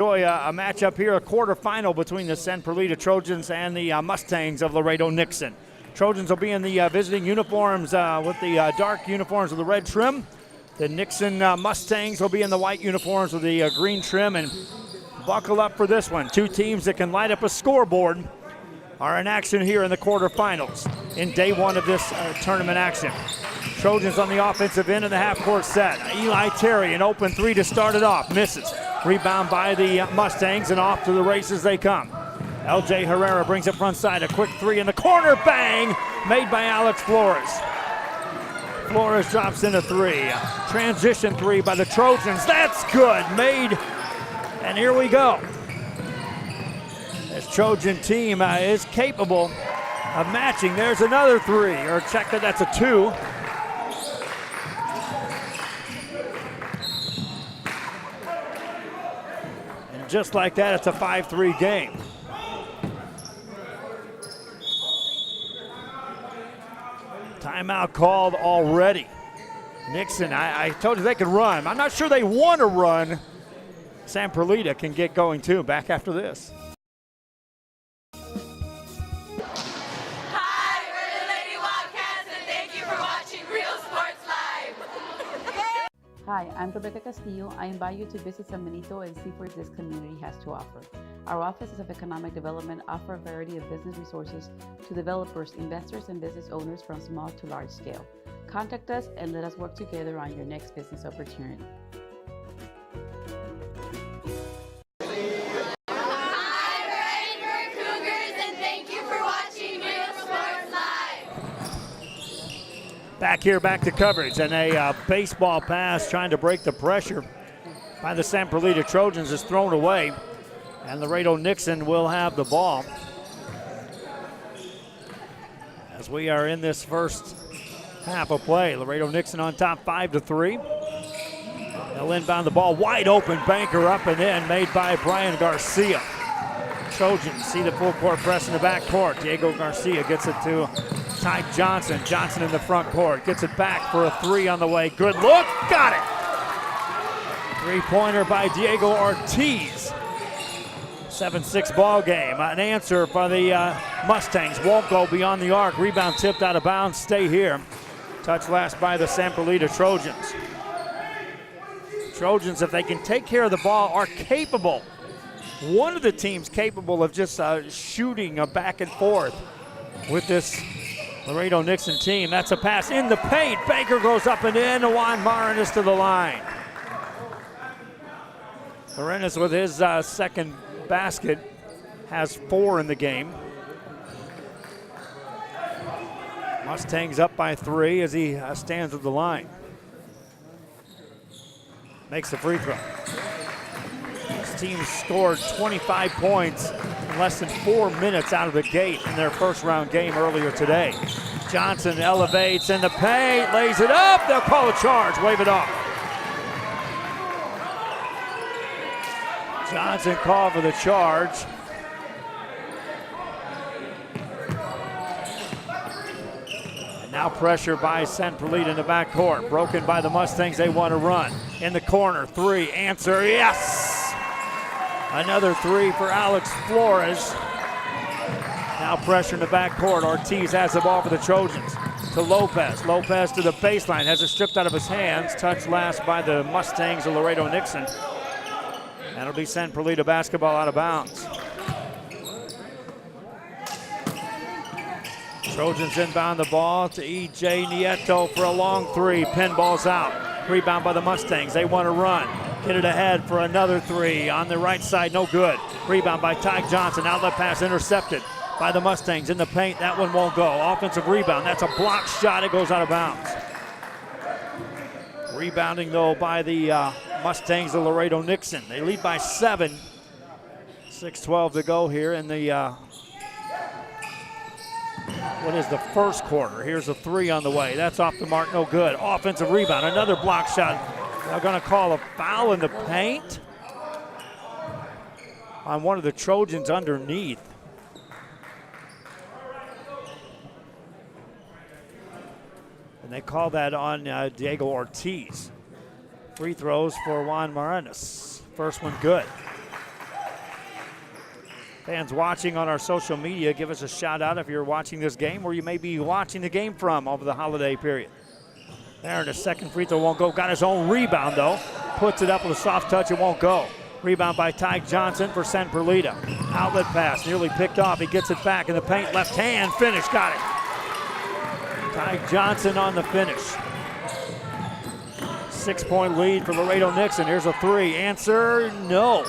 Enjoy a matchup here, a quarterfinal between the San Perlita Trojans and the Mustangs of Laredo Nixon. Trojans will be in the visiting uniforms with the dark uniforms with the red trim. The Nixon Mustangs will be in the white uniforms with the green trim. And buckle up for this one. Two teams that can light up a scoreboard are in action here in the quarterfinals in day one of this tournament action. Trojans on the offensive end of the half-court set. Eli Terry, an open three to start it off, misses. Rebound by the Mustangs, and off to the races they come. LJ Herrera brings it front side, a quick three in the corner, bang, made by Alex Flores. Flores drops in a three. Transition three by the Trojans, that's good, made, and here we go. This Trojan team is capable of matching. There's another three, or check that, that's a two. Just like that, it's a 5-3 game. Timeout called already. Nixon, I told you they could run. I'm not sure they want to run. San Perlita can get going too. Back after this. Hi, I'm Rebecca Castillo. I invite you to visit San Benito and see what this community has to offer. Our offices of economic development offer a variety of business resources to developers, investors, and business owners from small to large scale. Contact us and let us work together on your next business opportunity. Back here, back to coverage, and a baseball pass trying to break the pressure by the San Perlita Trojans is thrown away, and Laredo Nixon will have the ball. As we are in this first half of play, Laredo Nixon on top 5-3. They'll inbound the ball, wide open, banker up and in, made by Brian Garcia. Trojans see the full court press in the back court. Diego Garcia gets it to Ty Johnson. Johnson in the front court. Gets it back for a three on the way. Good look. Got it. Three-pointer by Diego Ortiz. 7-6 ball game. An answer by the Mustangs. Won't go beyond the arc. Rebound tipped out of bounds. Stay here. Touch last by the San Perlita Trojans. Trojans, if they can take care of the ball, are capable. One of the teams capable of just shooting a back and forth with this Laredo Nixon team. That's a pass in the paint. Baker goes up and in. Juan Marinas to the line. Marinas with his second basket has 4 in the game. Mustangs up by 3 as he stands at the line. Makes the free throw. This team scored 25 points in less than 4 minutes out of the gate in their first round game earlier today. Johnson elevates in the paint, lays it up. They'll call a charge, wave it off. Johnson called for the charge. And now pressure by San Perlita in the backcourt. Broken by the Mustangs, they want to run. In the corner, three, answer, yes! Another three for Alex Flores. Now pressure in the backcourt. Ortiz has the ball for the Trojans. To Lopez. Lopez to the baseline. Has it stripped out of his hands. Touched last by the Mustangs of Laredo Nixon. That'll be San Perlita basketball out of bounds. Trojans inbound the ball to E.J. Nieto for a long three. Pinball's out. Rebound by the Mustangs. They want to run. Get it ahead for another three. On the right side, no good. Rebound by Ty Johnson. Outlet pass intercepted by the Mustangs in the paint. That one won't go. Offensive rebound. That's a block shot. It goes out of bounds. Rebounding, though, by the Mustangs of Laredo Nixon. They lead by 7. 6:12 to go here in the what is the first quarter. Here's a three on the way. That's off the mark, no good. Offensive rebound, another block shot. They're going to call a foul in the paint on one of the Trojans underneath. And they call that on Diego Ortiz. Free throws for Juan Marinas. First one good. Fans watching on our social media, give us a shout out if you're watching this game where you may be watching the game from over the holiday period. There, the second free throw won't go. Got his own rebound, though. Puts it up with a soft touch. It won't go. Rebound by Ty Johnson for San Perlita. Outlet pass, nearly picked off. He gets it back in the paint. Left hand, finish. Got it. Ty Johnson on the finish. 6-point lead for Laredo Nixon. Here's a three. Answer, no.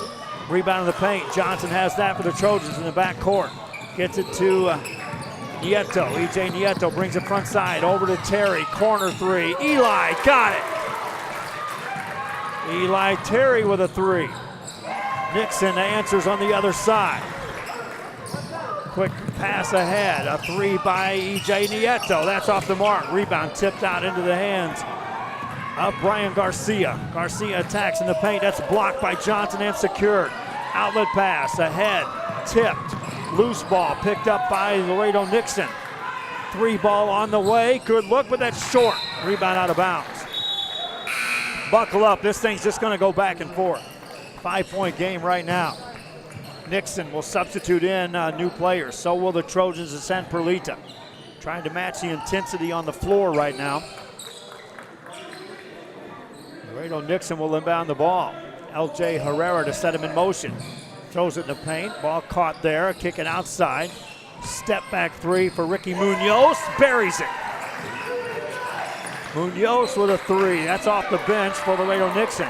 Rebound in the paint. Johnson has that for the Trojans in the backcourt. Gets it to Nieto. E.J. Nieto brings it front side over to Terry. Corner three. Eli got it. Eli Terry with a three. Nixon answers on the other side. Quick pass ahead. A three by E.J. Nieto. That's off the mark. Rebound tipped out into the hands of Brian Garcia. Garcia attacks in the paint. That's blocked by Johnson and secured. Outlet pass ahead. Tipped. Loose ball picked up by Laredo Nixon. Three ball on the way. Good look, but that's short. Rebound out of bounds. Buckle up. This thing's just going to go back and forth. 5-point game right now. Nixon will substitute in new players. So will the Trojans and San Perlita. Trying to match the intensity on the floor right now. Laredo Nixon will inbound the ball. L.J. Herrera to set him in motion. Throws it in the paint. Ball caught there. Kick it outside. Step back three for Ricky Munoz. Buries it. Munoz with a three. That's off the bench for Laredo Nixon.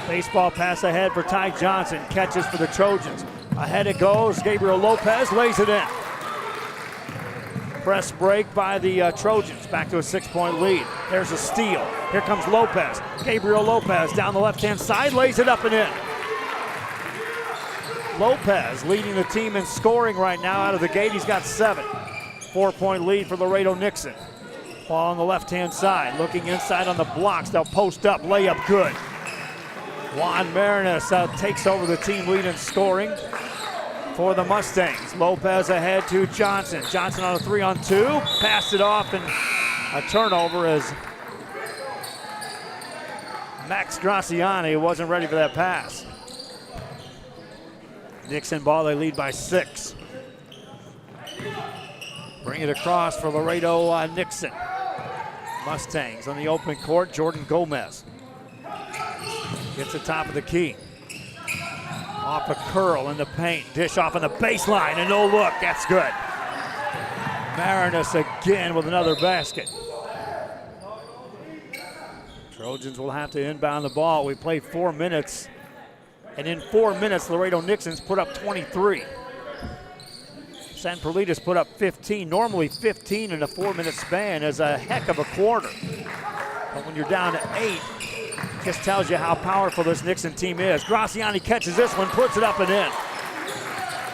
Baseball pass ahead for Ty Johnson. Catches for the Trojans. Ahead it goes. Gabriel Lopez lays it in. Press break by the Trojans. Back to a 6-point lead. There's a steal. Here comes Lopez. Gabriel Lopez down the left-hand side. Lays it up and in. Lopez leading the team in scoring right now out of the gate. He's got 7. 4-point lead for Laredo Nixon. Ball on the left-hand side. Looking inside on the blocks. They'll post up. Layup good. Juan Marinas takes over the team lead in scoring for the Mustangs. Lopez ahead to Johnson. Johnson on a 3-on-2. Passed it off and a turnover as Max Graciani wasn't ready for that pass. Nixon ball, they lead by 6. Bring it across for Laredo Nixon. Mustangs on the open court. Jordan Gomez gets the top of the key. Off a curl in the paint. Dish off on the baseline and no look. That's good. Marinas again with another basket. Trojans will have to inbound the ball. We played 4 minutes. And in 4 minutes, Laredo Nixon's put up 23. San Perlita's put up 15. Normally 15 in a 4-minute span is a heck of a quarter. But when you're down to 8, just tells you how powerful this Nixon team is. Graciani catches this one, puts it up and in.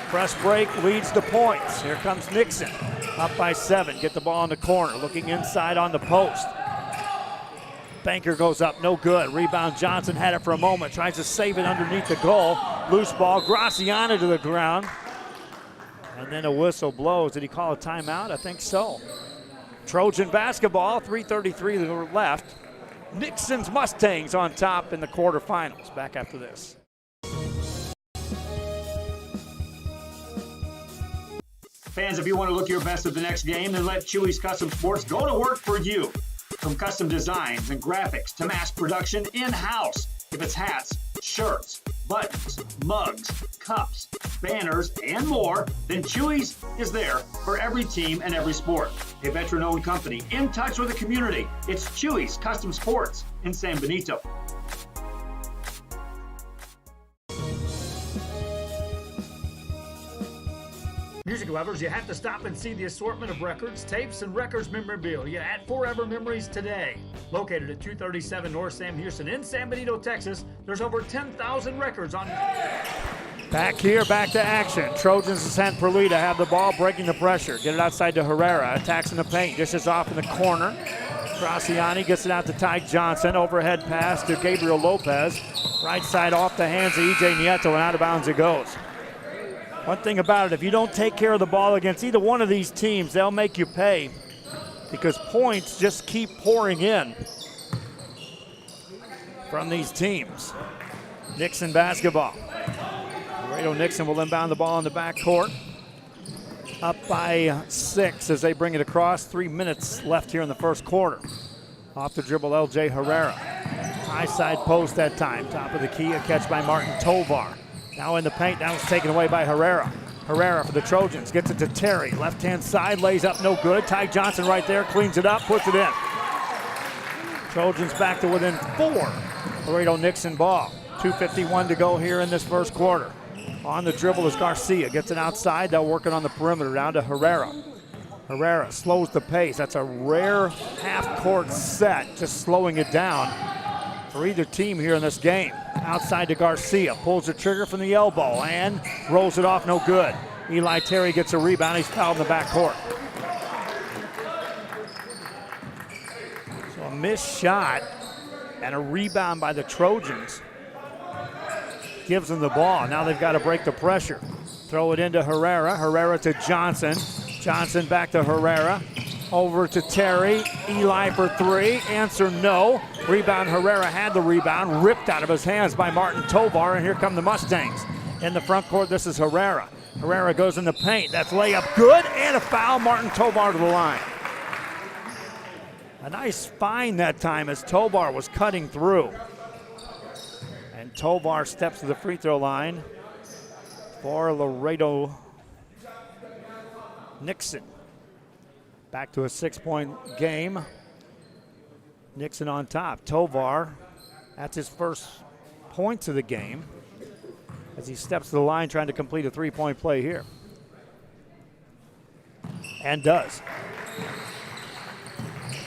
Press break leads to points. Here comes Nixon, up by 7. Get the ball in the corner, looking inside on the post. Banker goes up, no good. Rebound, Johnson had it for a moment, tries to save it underneath the goal. Loose ball, Graciani to the ground. And then a whistle blows. Did he call a timeout? I think so. Trojan basketball, 3:33 left. Nixon's Mustangs on top in the quarterfinals. Back after this. Fans, if you want to look your best at the next game, then let Chewy's Custom Sports go to work for you. From custom designs and graphics to mass production in-house. If it's hats, shirts, buttons, mugs, cups, banners, and more, then Chewy's is there for every team and every sport. A veteran-owned company in touch with the community. It's Chewy's Custom Sports in San Benito. Music lovers, you have to stop and see the assortment of records, tapes, and records memorabilia at Forever Memories today. Located at 237 North Sam Houston in San Benito, Texas, there's over 10,000 records on. Back here, back to action. Trojans and San Perlita have the ball, breaking the pressure. Get it outside to Herrera, attacks in the paint, dishes off in the corner. Graciani gets it out to Ty Johnson. Overhead pass to Gabriel Lopez. Right side off the hands of E.J. Nieto, and out of bounds it goes. One thing about it, if you don't take care of the ball against either one of these teams, they'll make you pay because points just keep pouring in from these teams. Nixon basketball. Laredo Nixon will inbound the ball in the backcourt. Up by 6 as they bring it across. 3 minutes left here in the first quarter. Off the dribble, L.J. Herrera. High side post that time. Top of the key, a catch by Martin Tovar. Now in the paint, now it's taken away by Herrera. Herrera for the Trojans, gets it to Terry. Left-hand side, lays up, no good. Ty Johnson right there, cleans it up, puts it in. Trojans back to within 4. Laredo Nixon ball. 2:51 to go here in this first quarter. On the dribble is Garcia, gets it outside. They'll work it on the perimeter, down to Herrera. Herrera slows the pace. That's a rare half-court set, just slowing it down for either team here in this game. Outside to Garcia, pulls the trigger from the elbow and rolls it off, no good. Eli Terry gets a rebound, he's fouled in the backcourt. So a missed shot and a rebound by the Trojans gives them the ball. Now they've got to break the pressure. Throw it into Herrera, Herrera to Johnson. Johnson back to Herrera. Over to Terry. Eli for 3. Answer no. Rebound. Herrera had the rebound. Ripped out of his hands by Martin Tovar. And here come the Mustangs. In the front court, this is Herrera. Herrera goes in the paint. That's layup good. And a foul. Martin Tovar to the line. A nice find that time as Tovar was cutting through. And Tovar steps to the free throw line for Laredo Nixon. Back to a 6-point game. Nixon on top. Tovar, that's his first points of the game as he steps to the line trying to complete a 3-point play here. And does.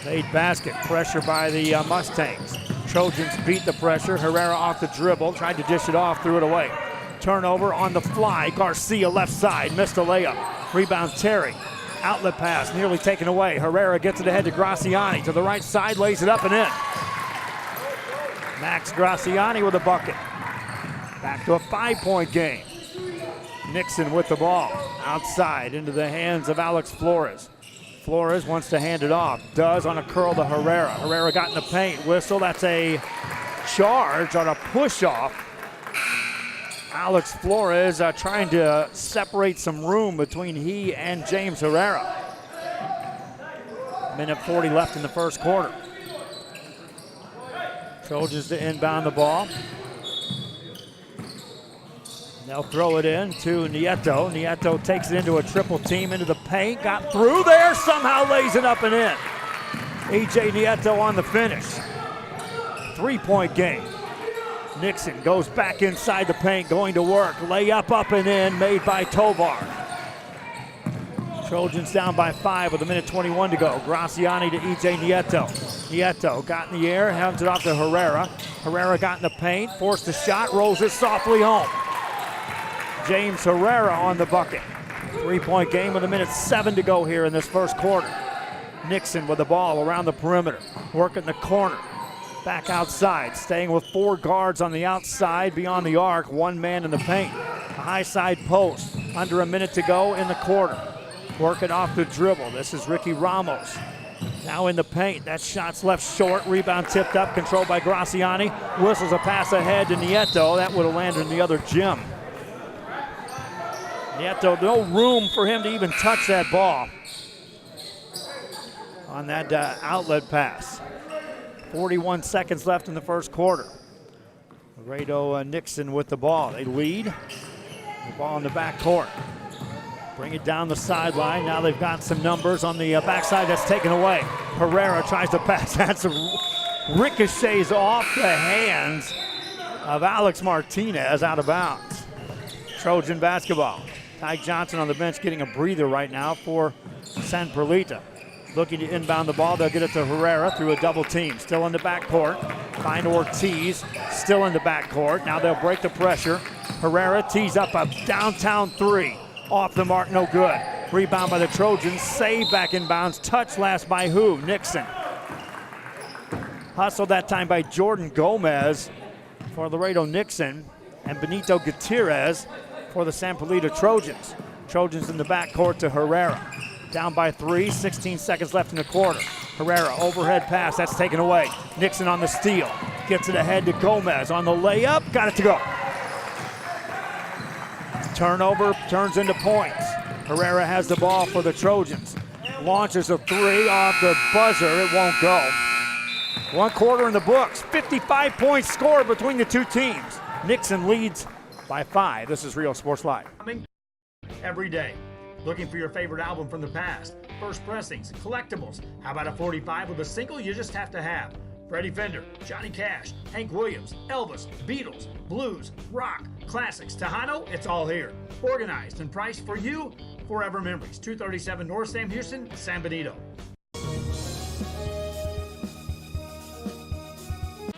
Made basket. Pressure by the Mustangs. Trojans beat the pressure. Herrera off the dribble. Tried to dish it off. Threw it away. Turnover on the fly. Garcia left side. Missed a layup. Rebound Terry. Outlet pass nearly taken away. Herrera gets it ahead to Graziani. To the right side, lays it up and in. Max Graziani with a bucket. Back to a 5-point game. Nixon with the ball. Outside into the hands of Alex Flores. Flores wants to hand it off. Does on a curl to Herrera. Herrera got in the paint. Whistle. That's a charge on a push-off. Alex Flores trying to separate some room between he and James Herrera. Minute 40 left in the first quarter. Trojans to inbound the ball. They'll throw it in to Nieto. Nieto takes it into a triple team into the paint. Got through there, somehow lays it up and in. E.J. Nieto on the finish. 3-point game. Nixon goes back inside the paint, going to work. Layup up and in, made by Tovar. Trojans down by 5 with a minute 21 to go. Graziani to E.J. Nieto. Nieto got in the air, hands it off to Herrera. Herrera got in the paint, forced a shot, rolls it softly home. James Herrera on the bucket. 3-point game with a minute 7 to go here in this first quarter. Nixon with the ball around the perimeter, working the corner. Back outside, staying with 4 guards on the outside beyond the arc, 1 man in the paint. A high side post, under a minute to go in the quarter. Working off the dribble, this is Ricky Ramos. Now in the paint, that shot's left short, rebound tipped up, controlled by Graziani. Whistles a pass ahead to Nieto, that would have landed in the other gym. Nieto, no room for him to even touch that ball on that outlet pass. 41 seconds left in the first quarter. Laredo Nixon with the ball. They lead. The ball in the backcourt. Bring it down the sideline. Now they've got some numbers on the backside. That's taken away. Herrera tries to pass. That's ricochets off the hands of Alex Martinez, out of bounds. Trojan basketball. Ty Johnson on the bench getting a breather right now for San Perlita. Looking to inbound the ball. They'll get it to Herrera through a double team. Still in the backcourt. Find Ortiz. Still in the backcourt. Now they'll break the pressure. Herrera tees up a downtown 3. Off the mark, no good. Rebound by the Trojans. Save back inbounds. Touch last by who? Nixon. Hustled that time by Jordan Gomez for Laredo Nixon. And Benito Gutierrez for the San Perlita Trojans. Trojans in the backcourt to Herrera. Down by 3, 16 seconds left in the quarter. Herrera, overhead pass, that's taken away. Nixon on the steal. Gets it ahead to Gomez on the layup. Got it to go. Turnover turns into points. Herrera has the ball for the Trojans. Launches a three off the buzzer. It won't go. 1 quarter in the books. 55 points scored between the two teams. Nixon leads by 5. This is Real Sports Live. Every day. Looking for your favorite album from the past? First pressings, collectibles. How about a 45 with a single you just have to have? Freddie Fender, Johnny Cash, Hank Williams, Elvis, Beatles, blues, rock, classics, Tejano, it's all here. Organized and priced for you. Forever Memories, 237 North Sam Houston, San Benito.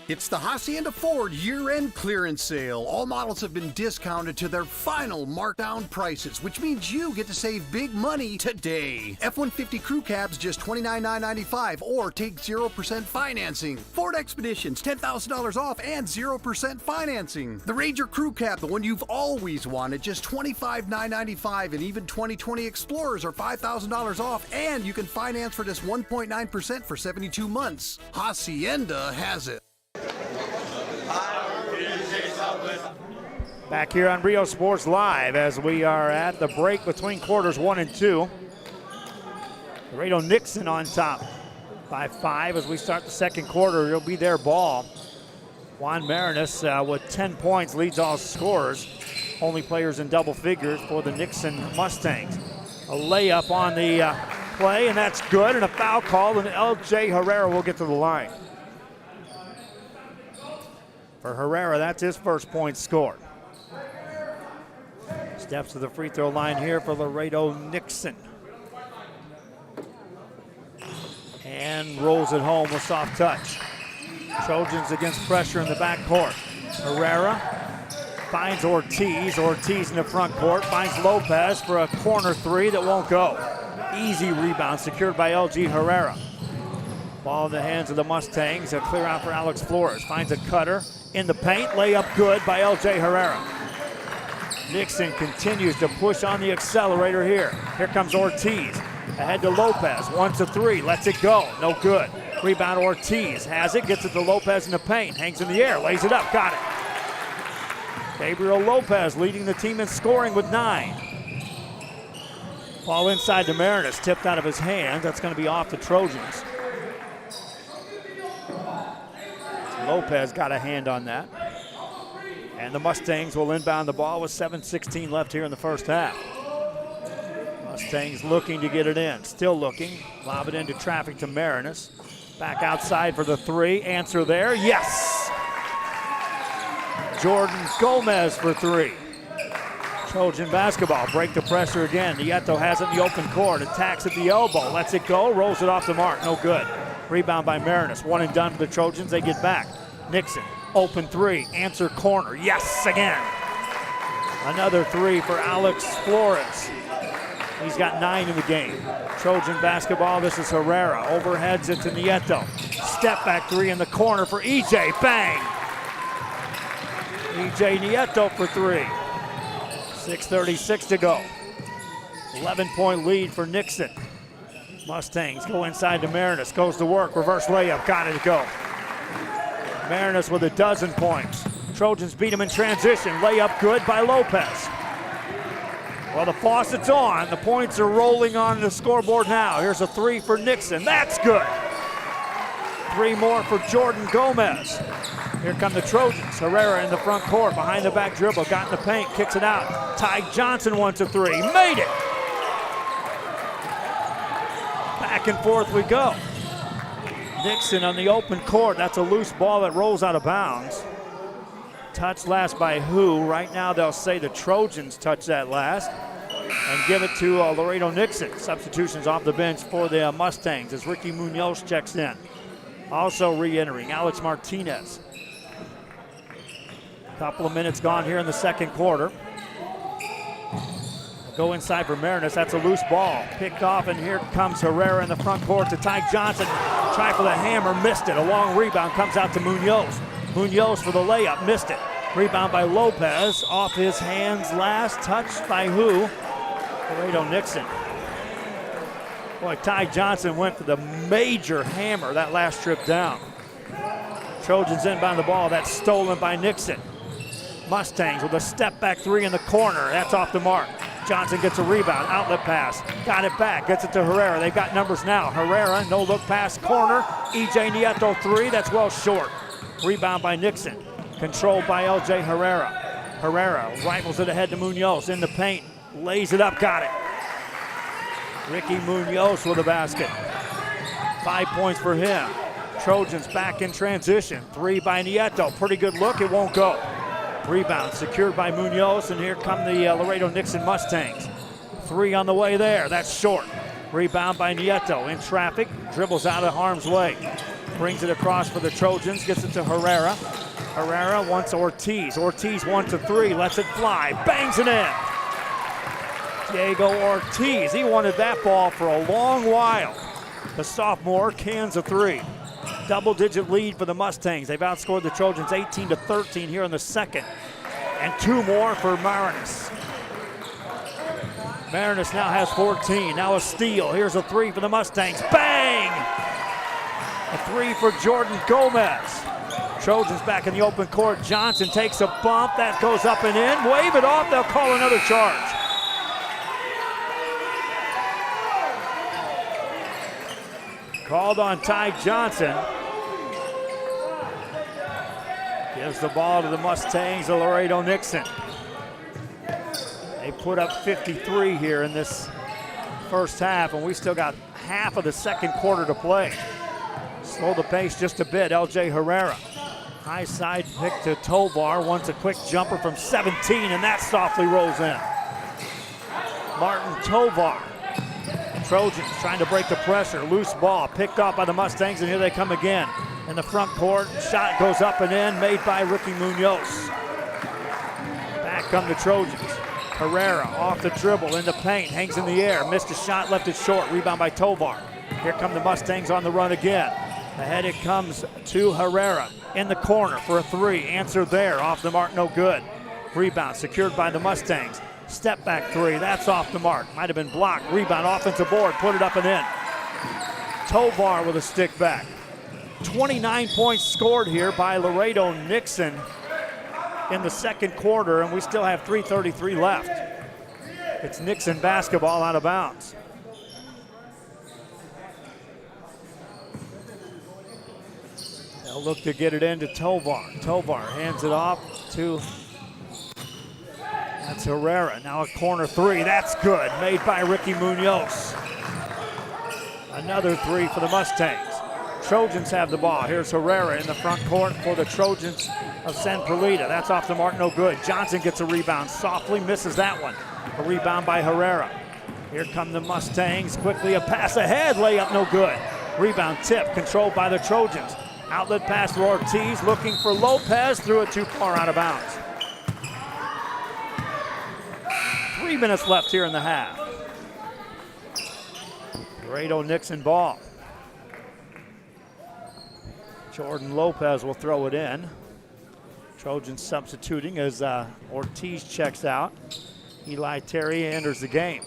It's the Hacienda Ford year-end clearance sale. All models have been discounted to their final markdown prices, which means you get to save big money today. F-150 Crew Cabs just $29,995 or take 0% financing. Ford Expeditions, $10,000 off and 0% financing. The Ranger Crew Cab, the one you've always wanted, just $25,995, and even 2020 Explorers are $5,000 off, and you can finance for just 1.9% for 72 months. Hacienda has it. Back here on Rio Sports Live as we are at the break between quarters 1 and 2. Laredo Nixon on top by 5 as we start the second quarter. It'll be their ball. Juan Marinas with 10 points leads all scorers. Only players in double figures for the Nixon Mustangs. A layup on the play, and that's good, and a foul call, and L.J. Herrera will get to the line. For Herrera, that's his first point scored. Steps to the free throw line here for Laredo Nixon. And rolls it home with soft touch. Trojans against pressure in the backcourt. Herrera finds Ortiz. Ortiz in the front court. Finds Lopez for a corner three that won't go. Easy rebound secured by L.G. Herrera. Ball in the hands of the Mustangs. A clear out for Alex Flores. Finds a cutter in the paint. Layup good by L.J. Herrera. Nixon continues to push on the accelerator here. Here comes Ortiz. Ahead to Lopez. Wants a three. Lets it go. No good. Rebound Ortiz. Has it. Gets it to Lopez in the paint. Hangs in the air. Lays it up. Got it. Gabriel Lopez leading the team in scoring with 9. Ball inside to Marinas. Tipped out of his hand. That's going to be off the Trojans. Lopez got a hand on that. And the Mustangs will inbound the ball with 7:16 left here in the first half. Mustangs looking to get it in. Still looking. Lob it into traffic to Marinas. Back outside for the three. Answer there. Yes! Jordan Gomez for 3. Trojan basketball. Break the pressure again. Nieto has it in the open court. Attacks at the elbow. Lets it go. Rolls it off the mark. No good. Rebound by Marinas. 1 and done for the Trojans. They get back. Nixon. Open 3. Answer corner. Yes, again. Another 3 for Alex Flores. He's got 9 in the game. Trojan basketball. This is Herrera. Overheads it to Nieto. Step back 3 in the corner for EJ. Bang! EJ Nieto for 3. 6:36 to go. 11-point lead for Nixon. Mustangs go inside to Marinas. Goes to work. Reverse layup. Got it to go. Marinas with 12 points. Trojans beat him in transition. Layup good by Lopez. Well, the faucet's on. The points are rolling on the scoreboard now. Here's a 3 for Nixon. That's good. 3 more for Jordan Gomez. Here come the Trojans. Herrera in the front court. Behind the back dribble. Got in the paint. Kicks it out. Ty Johnson wants a 3. Made it. Back and forth we go. Nixon on the open court. That's a loose ball that rolls out of bounds. Touch last by who? Right now they'll say the Trojans touch that last and give it to Laredo Nixon. Substitutions off the bench for the Mustangs as Ricky Munoz checks in. Also re-entering Alex Martinez. Couple of minutes gone here in the second quarter. Go inside for Marinas. That's a loose ball. Picked off, and here comes Herrera in the front court to Ty Johnson. Try for the hammer, missed it. A long rebound comes out to Munoz. Munoz for the layup, missed it. Rebound by Lopez. Off his hands last. Touched by who? Laredo Nixon. Boy, Ty Johnson went for the major hammer that last trip down. Trojans inbound the ball. That's stolen by Nixon. Mustangs with a step back three in the corner. That's off the mark. Johnson gets a rebound, outlet pass, got it back, gets it to Herrera. They've got numbers now. Herrera, no look pass, corner. EJ Nieto three, that's well short. Rebound by Nixon, controlled by LJ Herrera. Herrera rifles it ahead to Munoz in the paint, lays it up, got it. Ricky Munoz with a basket. 5 points for him. Trojans back in transition. Three by Nieto, pretty good look, it won't go. Rebound secured by Munoz, and here come the Laredo Nixon Mustangs. Three on the way there, that's short. Rebound by Nieto in traffic, dribbles out of harm's way. Brings it across for the Trojans, gets it to Herrera. Herrera wants Ortiz. Ortiz 1 to 3, lets it fly, bangs it in. Diego Ortiz, he wanted that ball for a long while. The sophomore cans a three. Double-digit lead for the Mustangs. They've outscored the Trojans 18 to 13 here in the second. And two more for Marinas. Marinas now has 14. Now a steal. Here's a three for the Mustangs. Bang! A three for Jordan Gomez. Trojans back in the open court. Johnson takes a bump. That goes up and in. Wave it off. They'll call another charge. Called on Ty Johnson. Gives the ball to the Mustangs of Laredo Nixon. They put up 53 here in this first half, and we still got half of the second quarter to play. Slow the pace just a bit, LJ Herrera. High side pick to Tovar, wants a quick jumper from 17, and that softly rolls in. Martin Tovar. Trojans trying to break the pressure. Loose ball picked off by the Mustangs, and here they come again. In the front court, shot goes up and in, made by Ricky Munoz. Back come the Trojans. Herrera off the dribble in the paint, hangs in the air, missed a shot, left it short. Rebound by Tovar. Here come the Mustangs on the run again. Ahead it comes to Herrera in the corner for a three. Answer there, off the mark, no good. Rebound secured by the Mustangs. Step back three, that's off the mark. Might have been blocked. Rebound, offensive board, put it up and in. Tovar with a stick back. 29 points scored here by Laredo Nixon in the second quarter, and we still have 3:33 left. It's Nixon basketball out of bounds. They'll look to get it into Tovar. Tovar hands it off to, that's Herrera. Now a corner three, that's good, made by Ricky Munoz. Another three for the Mustangs. Trojans have the ball. Here's Herrera in the front court for the Trojans of San Perlita. That's off the mark, no good. Johnson gets a rebound, softly misses that one. A rebound by Herrera. Here come the Mustangs, quickly a pass ahead, layup no good. Rebound tip, controlled by the Trojans. Outlet pass to Ortiz, looking for Lopez, threw it too far out of bounds. 3 minutes left here in the half. Laredo Nixon ball. Jordan Lopez will throw it in. Trojans substituting as Ortiz checks out. Eli Terry enters the game.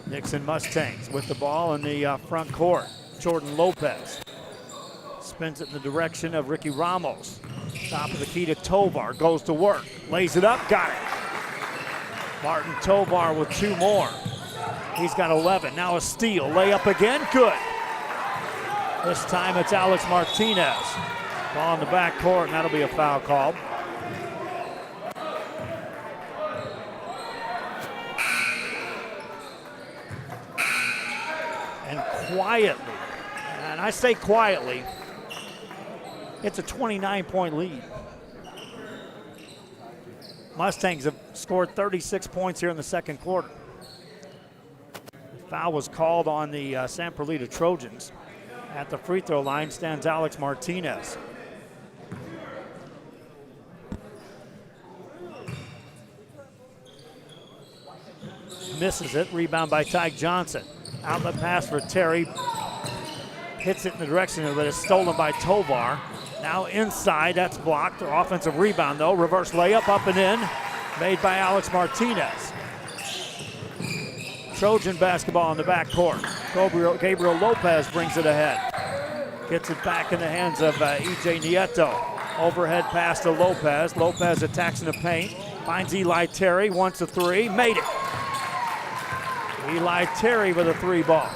Nixon Mustangs with the ball in the front court. Jordan Lopez spins it in the direction of Ricky Ramos. Top of the key to Tovar, goes to work, lays it up, got it. Martin Tovar with two more. He's got 11, now a steal, layup again, good. This time it's Alex Martinez. Ball in the back court, and that'll be a foul called. And quietly, and I say quietly, it's a 29-point lead. Mustangs have scored 36 points here in the second quarter. The foul was called on the San Perlita Trojans. At the free throw line stands Alex Martinez. Misses it, rebound by Ty Johnson. Outlet pass for Terry. Hits it in the direction of it, it's stolen by Tovar. Now inside, that's blocked. Offensive rebound though, reverse layup up and in, made by Alex Martinez. Trojan basketball in the backcourt. Gabriel Lopez brings it ahead. Gets it back in the hands of EJ Nieto. Overhead pass to Lopez. Lopez attacks in the paint. Finds Eli Terry. Wants a three. Made it. Eli Terry with a three ball.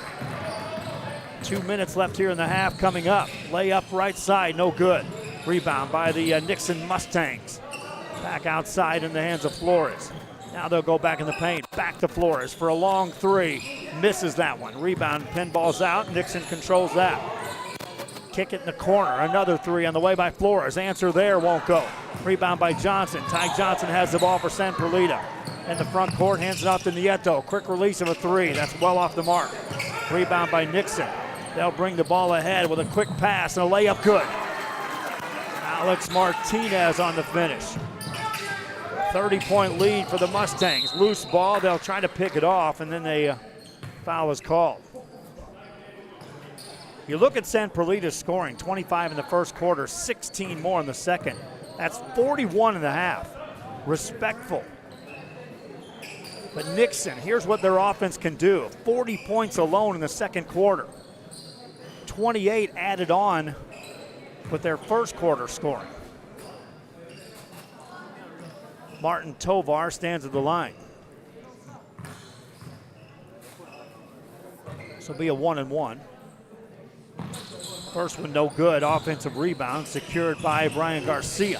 2 minutes left here in the half coming up. Layup right side. No good. Rebound by the Nixon Mustangs. Back outside in the hands of Flores. Now they'll go back in the paint. Back to Flores for a long three. Misses that one. Rebound. Pinball's out. Nixon controls that. Kick it in the corner. Another three on the way by Flores. Answer there, won't go. Rebound by Johnson. Ty Johnson has the ball for San Perlita. In the front court, hands it off to Nieto. Quick release of a three. That's well off the mark. Rebound by Nixon. They'll bring the ball ahead with a quick pass and a layup good. Alex Martinez on the finish. 30-point lead for the Mustangs. Loose ball. They'll try to pick it off, and then a foul is called. You look at San Perlita's scoring, 25 in the first quarter, 16 more in the second. That's 41 and a half. Respectful. But Nixon, here's what their offense can do. 40 points alone in the second quarter. 28 added on with their first quarter scoring. Martin Tovar stands at the line. This will be a 1-and-1. First one no good. Offensive rebound secured by Brian Garcia.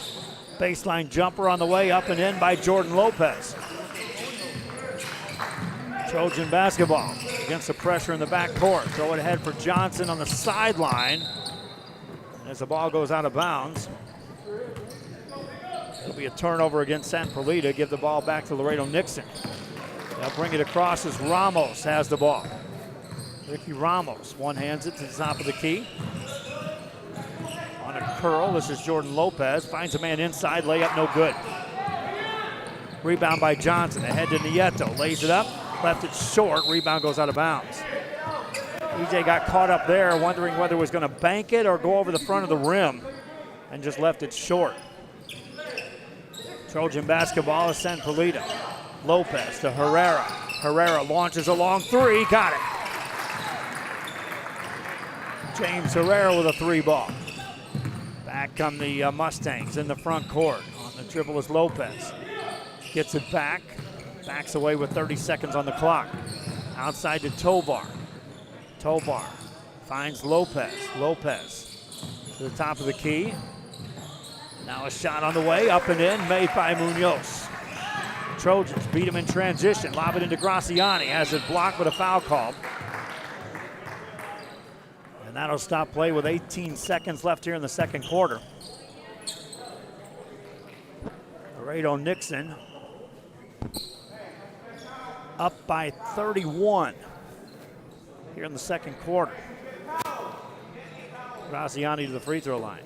Baseline jumper on the way, up and in by Jordan Lopez. Trojan basketball against the pressure in the backcourt. Throw it ahead for Johnson on the sideline. As the ball goes out of bounds. It'll be a turnover against San Perlita. Give the ball back to Laredo Nixon. They'll bring it across as Ramos has the ball. Ricky Ramos one-hands it to the top of the key. On a curl, this is Jordan Lopez. Finds a man inside, layup no good. Rebound by Johnson, ahead to Nieto. Lays it up, left it short, rebound goes out of bounds. EJ got caught up there, wondering whether he was going to bank it or go over the front of the rim, and just left it short. Trojan basketball is San Perlita. Lopez to Herrera. Herrera launches a long three, got it. James Herrera with a three ball. Back come the Mustangs in the front court. On the dribble is Lopez. Gets it back. Backs away with 30 seconds on the clock. Outside to Tovar. Tovar finds Lopez. Lopez to the top of the key. Now a shot on the way, up and in, made by Munoz. Trojans beat him in transition. Lob it into Graciani. Has it blocked with a foul call. And that'll stop play with 18 seconds left here in the second quarter. Laredo Nixon up by 31 here in the second quarter. Graciani to the free throw line.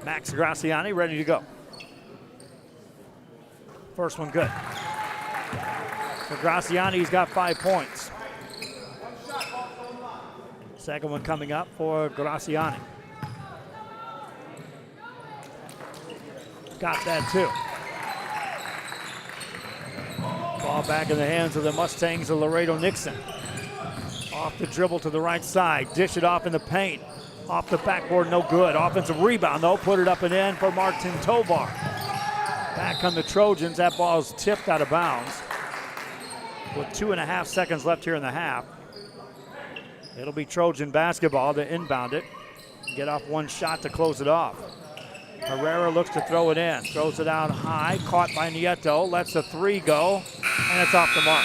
Max Graciani ready to go. First one good. For Graciani, he's got 5 points. Second one coming up for Graciani. Got that too. Ball back in the hands of the Mustangs of Laredo Nixon. Off the dribble to the right side. Dish it off in the paint. Off the backboard, no good. Offensive rebound, though. Put it up and in for Martin Tovar. Back come the Trojans. That ball's tipped out of bounds. With 2.5 seconds left here in the half. It'll be Trojan basketball to inbound it. Get off one shot to close it off. Herrera looks to throw it in. Throws it out high. Caught by Nieto. Lets the three go. And it's off the mark.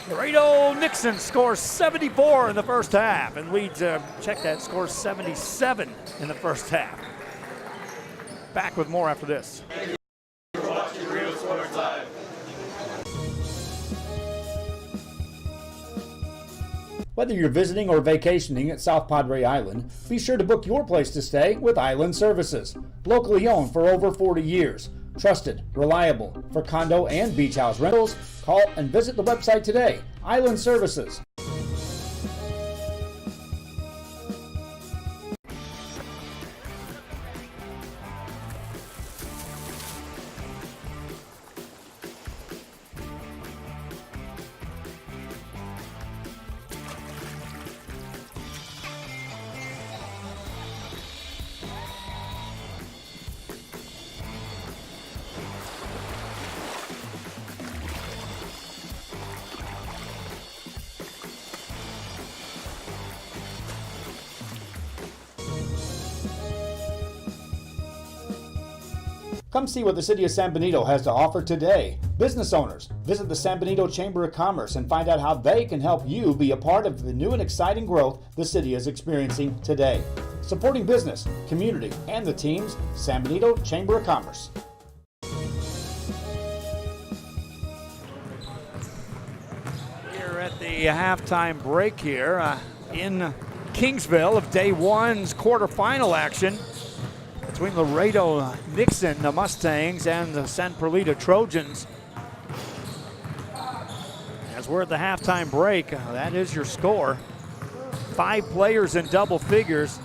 Laredo Nixon scores 74 in the first half, and leads, check that, scores 77 in the first half. Back with more after this. Whether you're visiting or vacationing at South Padre Island, be sure to book your place to stay with Island Services. Locally owned for over 40 years. Trusted, reliable for condo and beach house rentals. Call and visit the website today. Island Services. Come see what the City of San Benito has to offer today. Business owners, visit the San Benito Chamber of Commerce and find out how they can help you be a part of the new and exciting growth the city is experiencing today. Supporting business, community, and the teams, San Benito Chamber of Commerce. We're at the halftime break here in Kingsville of day one's quarterfinal action between Laredo Nixon, the Mustangs, and the San Perlita Trojans. As we're at the halftime break, that is your score. 5 players in double figures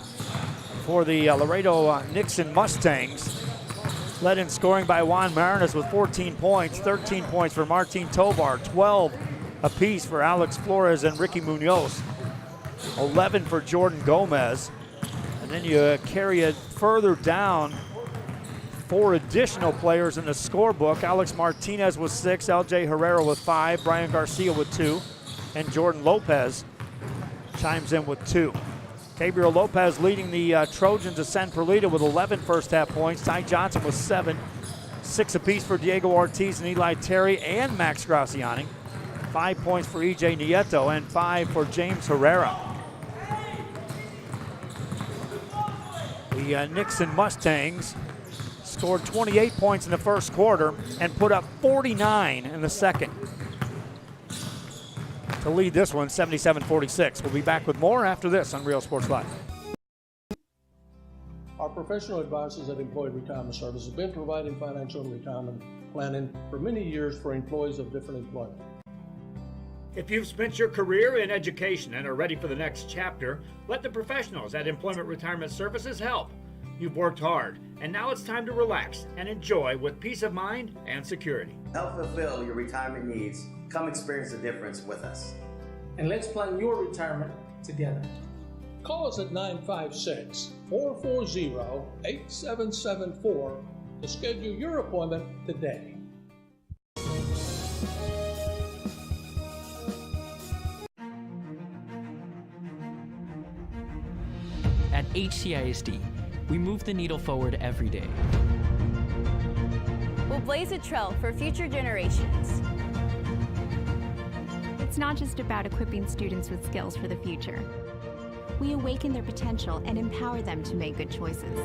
for the Laredo Nixon Mustangs. Led in scoring by Juan Marinas with 14 points, 13 points for Martin Tovar, 12 apiece for Alex Flores and Ricky Munoz, 11 for Jordan Gomez. And then you carry it further down, 4 additional players in the scorebook. Alex Martinez with 6, LJ Herrera with 5, Brian Garcia with 2, and Jordan Lopez chimes in with 2. Gabriel Lopez leading the Trojans of San Perlita with 11 first half points. Ty Johnson with 7, 6 apiece for Diego Ortiz and Eli Terry and Max Graciani. 5 points for EJ Nieto and 5 for James Herrera. The Nixon Mustangs scored 28 points in the first quarter and put up 49 in the second to lead this one 77-46. We'll be back with more after this on Real Sports Live. Our professional advisors at Employee Retirement Services have been providing financial and retirement planning for many years for employees of different employment. If you've spent your career in education and are ready for the next chapter, let the professionals at Employment Retirement Services help. You've worked hard, and now it's time to relax and enjoy with peace of mind and security. Help fulfill your retirement needs. Come experience the difference with us. And let's plan your retirement together. Call us at 956-440-8774 to schedule your appointment today. At HCISD, we move the needle forward every day. We'll blaze a trail for future generations. It's not just about equipping students with skills for the future. We awaken their potential and empower them to make good choices.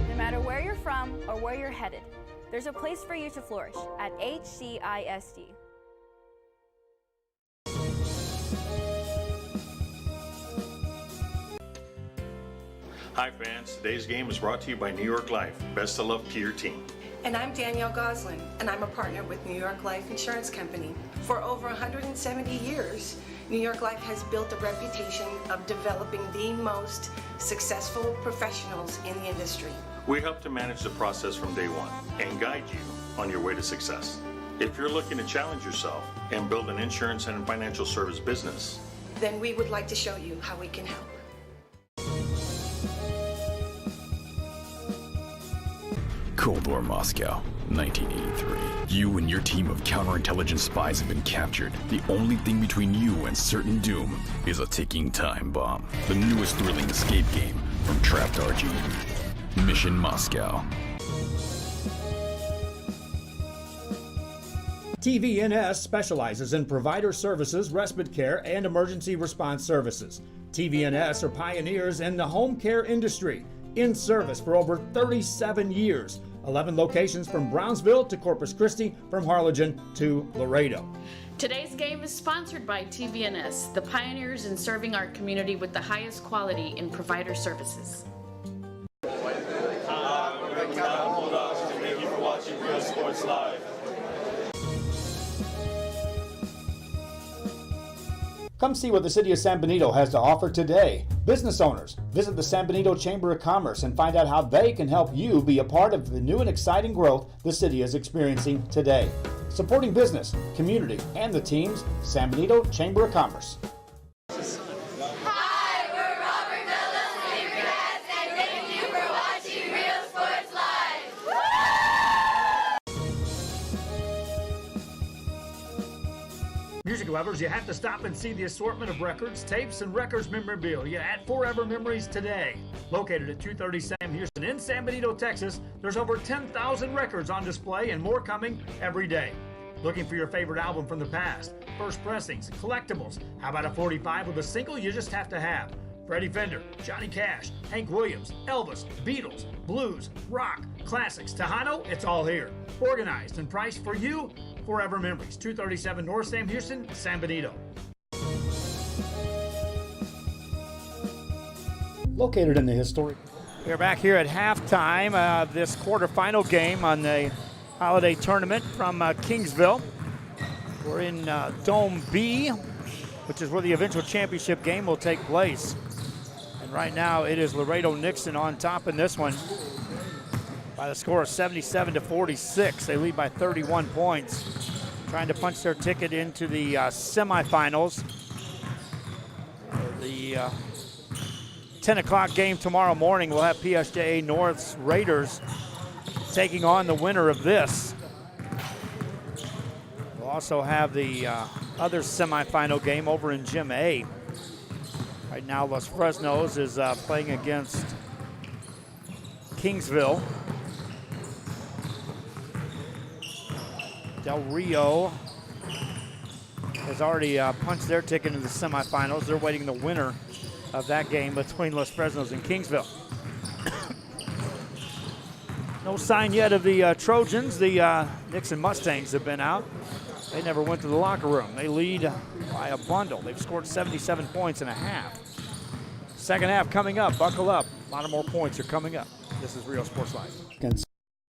No matter where you're from or where you're headed, there's a place for you to flourish at HCISD. Hi fans, today's game is brought to you by New York Life. Best of luck to your team. And I'm Danielle Goslin, and I'm a partner with New York Life Insurance Company. For over 170 years, New York Life has built a reputation of developing the most successful professionals in the industry. We help to manage the process from day one and guide you on your way to success. If you're looking to challenge yourself and build an insurance and financial service business, then we would like to show you how we can help. Cold War Moscow, 1983. You and your team of counterintelligence spies have been captured. The only thing between you and certain doom is a ticking time bomb. The newest thrilling escape game from Trapped RG. Mission Moscow. TVNS specializes in provider services, respite care, and emergency response services. TVNS are pioneers in the home care industry, in service for over 37 years. 11 locations from Brownsville to Corpus Christi, from Harlingen to Laredo. Today's game is sponsored by TVNS, the pioneers in serving our community with the highest quality in provider services. Thank you for watching Real Sports Live. Come see what the City of San Benito has to offer today. Business owners, visit the San Benito Chamber of Commerce and find out how they can help you be a part of the new and exciting growth the city is experiencing today. Supporting business, community, and the teams, San Benito Chamber of Commerce. Hi, we're Robert Mello's favorite cats, and thank you for watching Real Sports Live. Music lovers, you have to stop and see the assortment of records, tapes, and records memorabilia at Forever Memories today. Located at 230 Sam Houston in San Benito, Texas, there's over 10,000 records on display and more coming every day. Looking for your favorite album from the past? First pressings, collectibles. How about a 45 with a single you just have to have? Freddie Fender, Johnny Cash, Hank Williams, Elvis, Beatles, blues, rock, classics, Tejano, it's all here. Organized and priced for you, forever memories. 237 North Sam Houston, San Benito. Located in the historic. We're back here at halftime of this quarterfinal game on the holiday tournament from Kingsville. We're in Dome B, which is where the eventual championship game will take place. And right now it is Laredo Nixon on top in this one by the score of 77-46. They lead by 31 points, trying to punch their ticket into the semifinals. The 10 o'clock game tomorrow morning, we'll have PSJA North's Raiders taking on the winner of this. We'll also have the other semifinal game over in Gym A. Right now, Los Fresnos is playing against Kingsville. Del Rio has already punched their ticket into the semifinals. They're waiting the winner of that game between Los Fresnos and Kingsville. No sign yet of the Trojans. The Nixon Mustangs have been out. They never went to the locker room. They lead by a bundle. They've scored 77 points in a half. Second half coming up. Buckle up. A lot of more points are coming up. This is Rio Sports Live. In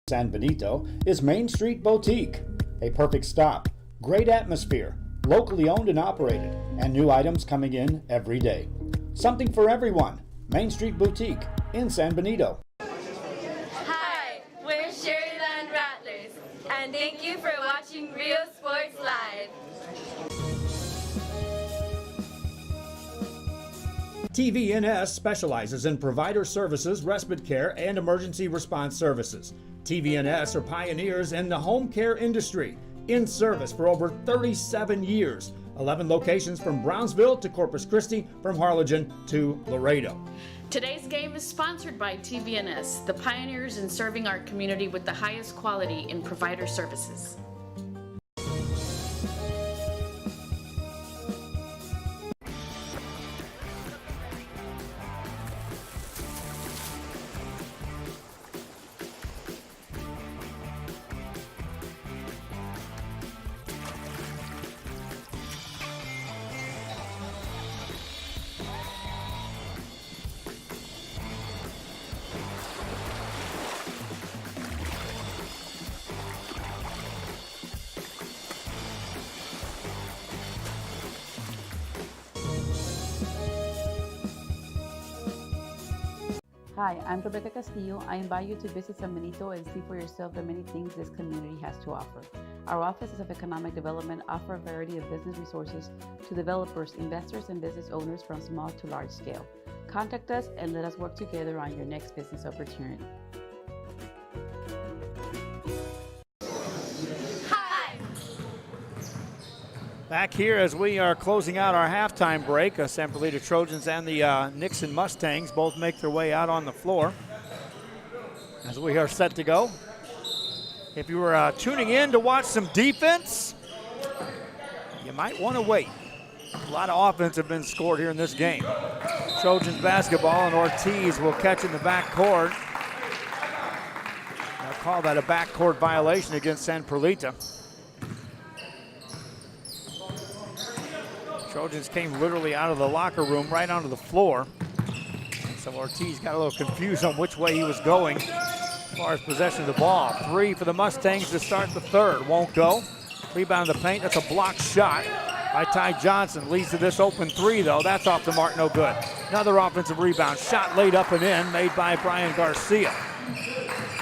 San Benito is Main Street Boutique. A perfect stop. Great atmosphere. Locally owned and operated. And new items coming in every day. Something for everyone. Main Street Boutique in San Benito. Hi, we're Sherryland Rattlers, and thank you for watching Rio Sports Live. TVNS specializes in provider services, respite care, and emergency response services. TVNS are pioneers in the home care industry, in service for over 37 years. 11 locations from Brownsville to Corpus Christi, from Harlingen to Laredo. Today's game is sponsored by TVNS, the pioneers in serving our community with the highest quality in provider services. Hi, I'm Rebecca Castillo. I invite you to visit San Benito and see for yourself the many things this community has to offer. Our offices of economic development offer a variety of business resources to developers, investors, and business owners from small to large scale. Contact us and let us work together on your next business opportunity. Back here as we are closing out our halftime break, San Perlita Trojans and the Nixon Mustangs both make their way out on the floor as we are set to go. If you were tuning in to watch some defense, you might want to wait. A lot of offense have been scored here in this game. Trojans basketball, and Ortiz will catch in the backcourt. They'll call that a backcourt violation against San Perlita. Trojans came literally out of the locker room right onto the floor. So Ortiz got a little confused on which way he was going as far as possession of the ball. 3 for the Mustangs to start the third. Won't go. Rebound in the paint. That's a blocked shot by Ty Johnson. Leads to this open 3, though. That's off the mark, no good. Another offensive rebound. Shot laid up and in, made by Brian Garcia.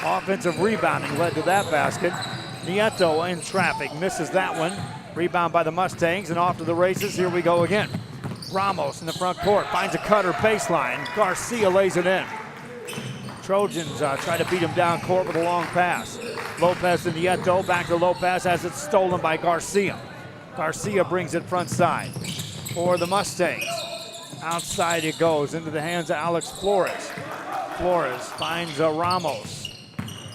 Offensive rebounding led to that basket. Nieto in traffic, misses that one. Rebound by the Mustangs, and off to the races. Here we go again. Ramos in the front court, finds a cutter baseline. Garcia lays it in. Trojans try to beat him down court with a long pass. Lopez to Nieto, back to Lopez as it's stolen by Garcia. Garcia brings it front side for the Mustangs. Outside it goes into the hands of Alex Flores. Flores finds Ramos.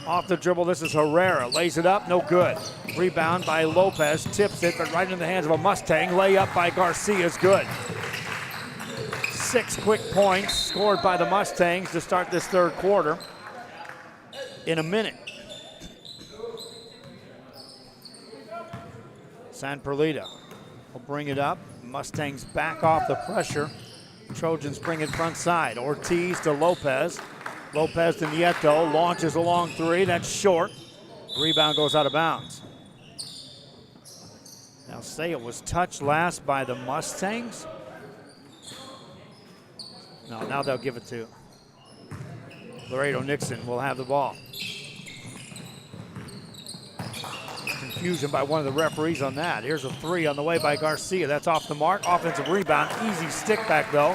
Off the dribble, this is Herrera. Lays it up, no good. Rebound by Lopez, tips it, but right in the hands of a Mustang. Layup by Garcia is good. 6 quick points scored by the Mustangs to start this third quarter in a minute. San Perlita will bring it up. Mustangs back off the pressure. Trojans bring it front side. Ortiz to Lopez. Lopez to Nieto, launches a long three, that's short. Rebound goes out of bounds. Now say it was touched last by the Mustangs. No, now they'll give it to Laredo. Nixon will have the ball. Confusion by one of the referees on that. Here's a three on the way by Garcia. That's off the mark. Offensive rebound. Easy stick back though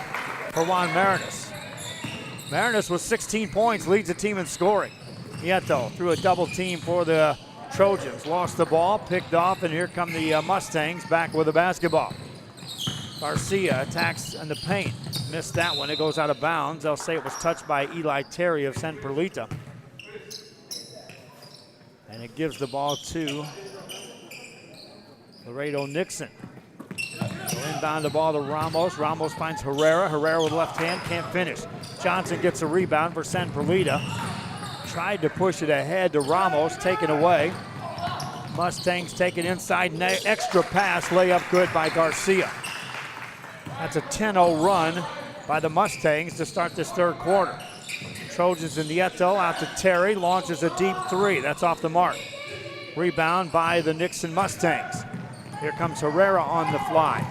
for Juan Marinas. Marinas with 16 points leads the team in scoring. Nieto threw a double team for the Trojans. Lost the ball, picked off, and here come the Mustangs back with the basketball. Garcia attacks in the paint. Missed that one. It goes out of bounds. They'll say it was touched by Eli Terry of San Perlita. And it gives the ball to Laredo Nixon. They'll inbound the ball to Ramos. Ramos finds Herrera. Herrera with left hand, can't finish. Johnson gets a rebound for San Perlita. Tried to push it ahead to Ramos, taken away. Mustangs take it inside, extra pass, layup good by Garcia. That's a 10-0 run by the Mustangs to start this third quarter. Trojans and Nieto out to Terry, launches a deep three, that's off the mark. Rebound by the Nixon Mustangs. Here comes Herrera on the fly.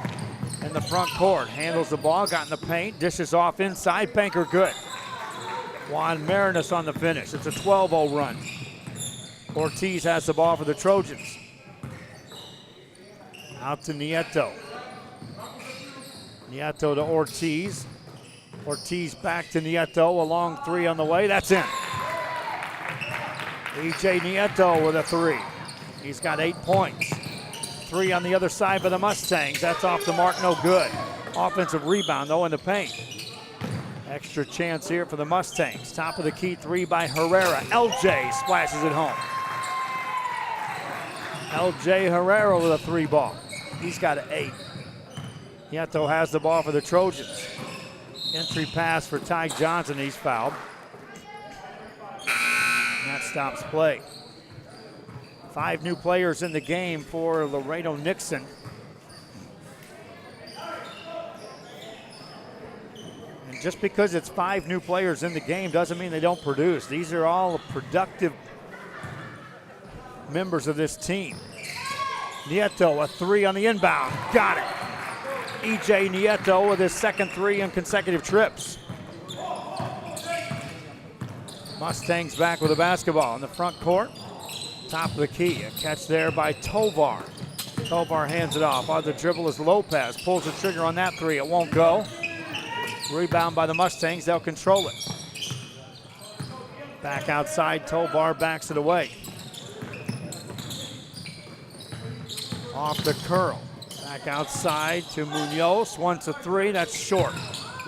In the front court, handles the ball, got in the paint, dishes off inside, banker good. Juan Marinas on the finish. It's a 12-0 run. Ortiz has the ball for the Trojans. Out to Nieto. Nieto to Ortiz. Ortiz back to Nieto, a long three on the way, that's in. E.J. Nieto with a three. He's got 8 points. Three on the other side by the Mustangs. That's off the mark, no good. Offensive rebound, though, in the paint. Extra chance here for the Mustangs. Top of the key three by Herrera. LJ splashes it home. LJ Herrera with a three ball. He's got an 8. Nieto has the ball for the Trojans. Entry pass for Ty Johnson, he's fouled. And that stops play. 5 new players in the game for Laredo Nixon. And just because it's 5 new players in the game doesn't mean they don't produce. These are all productive members of this team. Nieto, a three on the inbound, got it. E.J. Nieto with his second 3 in consecutive trips. Mustangs back with the basketball in the front court. Top of the key, a catch there by Tovar. Tovar hands it off. On the dribble is Lopez. Pulls the trigger on that three. It won't go. Rebound by the Mustangs. They'll control it. Back outside. Tovar backs it away. Off the curl. Back outside to Munoz. Wants a three. That's short.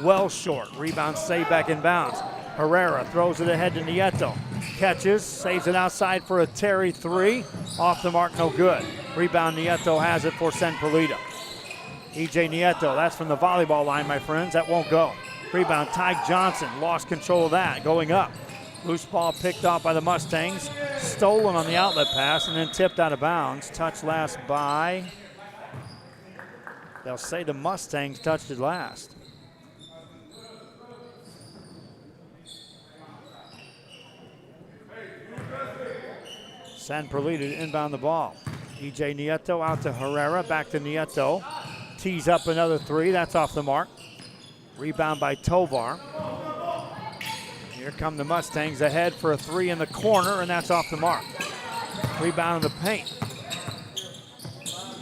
Well short. Rebound saved back in bounds. Herrera throws it ahead to Nieto. Catches, saves it outside for a Terry three. Off the mark, no good. Rebound, Nieto has it for San Perlita. E.J. Nieto, that's from the volleyball line, my friends. That won't go. Rebound, Ty Johnson, lost control of that, going up. Loose ball picked off by the Mustangs. Stolen on the outlet pass and then tipped out of bounds. Touch last by, they'll say the Mustangs touched it last. San Perlita to inbound the ball. E.J. Nieto out to Herrera, back to Nieto. Tees up another three, that's off the mark. Rebound by Tovar. Here come the Mustangs ahead for a three in the corner, and that's off the mark. Rebound in the paint.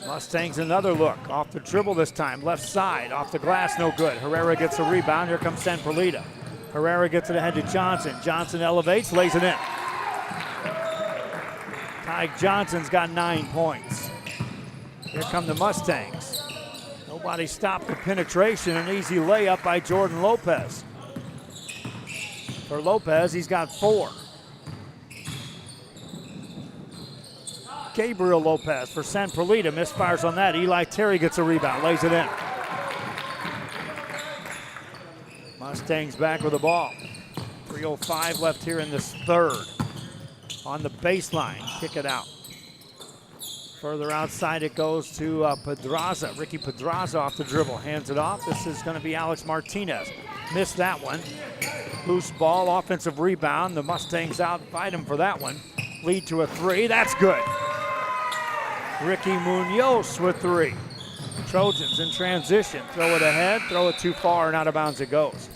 Mustangs another look, off the dribble this time, left side, off the glass, no good. Herrera gets a rebound, here comes San Perlita. Herrera gets it ahead to Johnson. Johnson elevates, lays it in. Ty Johnson's got 9 points. Here come the Mustangs. Nobody stopped the penetration. An easy layup by Jordan Lopez. For Lopez, he's got 4. Gabriel Lopez for San Perlita, misfires on that. Eli Terry gets a rebound, lays it in. Mustangs back with the ball. 3:05 left here in this third. On the baseline, kick it out. Further outside it goes to Pedraza. Ricky Pedraza off the dribble, hands it off. This is going to be Alex Martinez. Missed that one. Loose ball, offensive rebound. The Mustangs outfight him for that one. Lead to a 3, that's good. Ricky Munoz with 3. Trojans in transition, throw it ahead, throw it too far, and out of bounds it goes.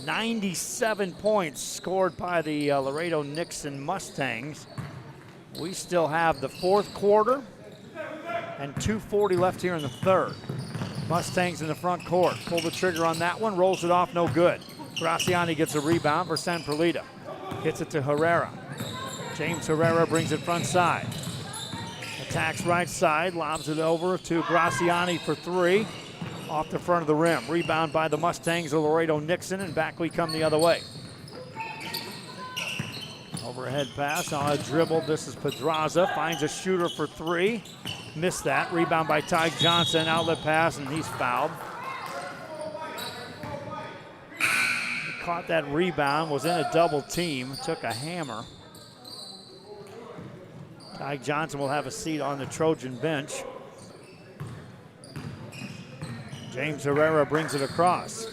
97 points scored by the Laredo Nixon Mustangs. We still have the fourth quarter and 2:40 left here in the third. Mustangs in the front court. Pull the trigger on that one, rolls it off, no good. Graciani gets a rebound for San Perlita. Hits it to Herrera. James Herrera brings it front side. Attacks right side, lobs it over to Graciani for 3. Off the front of the rim. Rebound by the Mustangs of Laredo Nixon, and back we come the other way. Overhead pass on a dribble. This is Pedraza. Finds a shooter for 3. Missed that. Rebound by Ty Johnson. Outlet pass, and he's fouled. He caught that rebound. Was in a double team. Took a hammer. Ty Johnson will have a seat on the Trojan bench. James Herrera brings it across.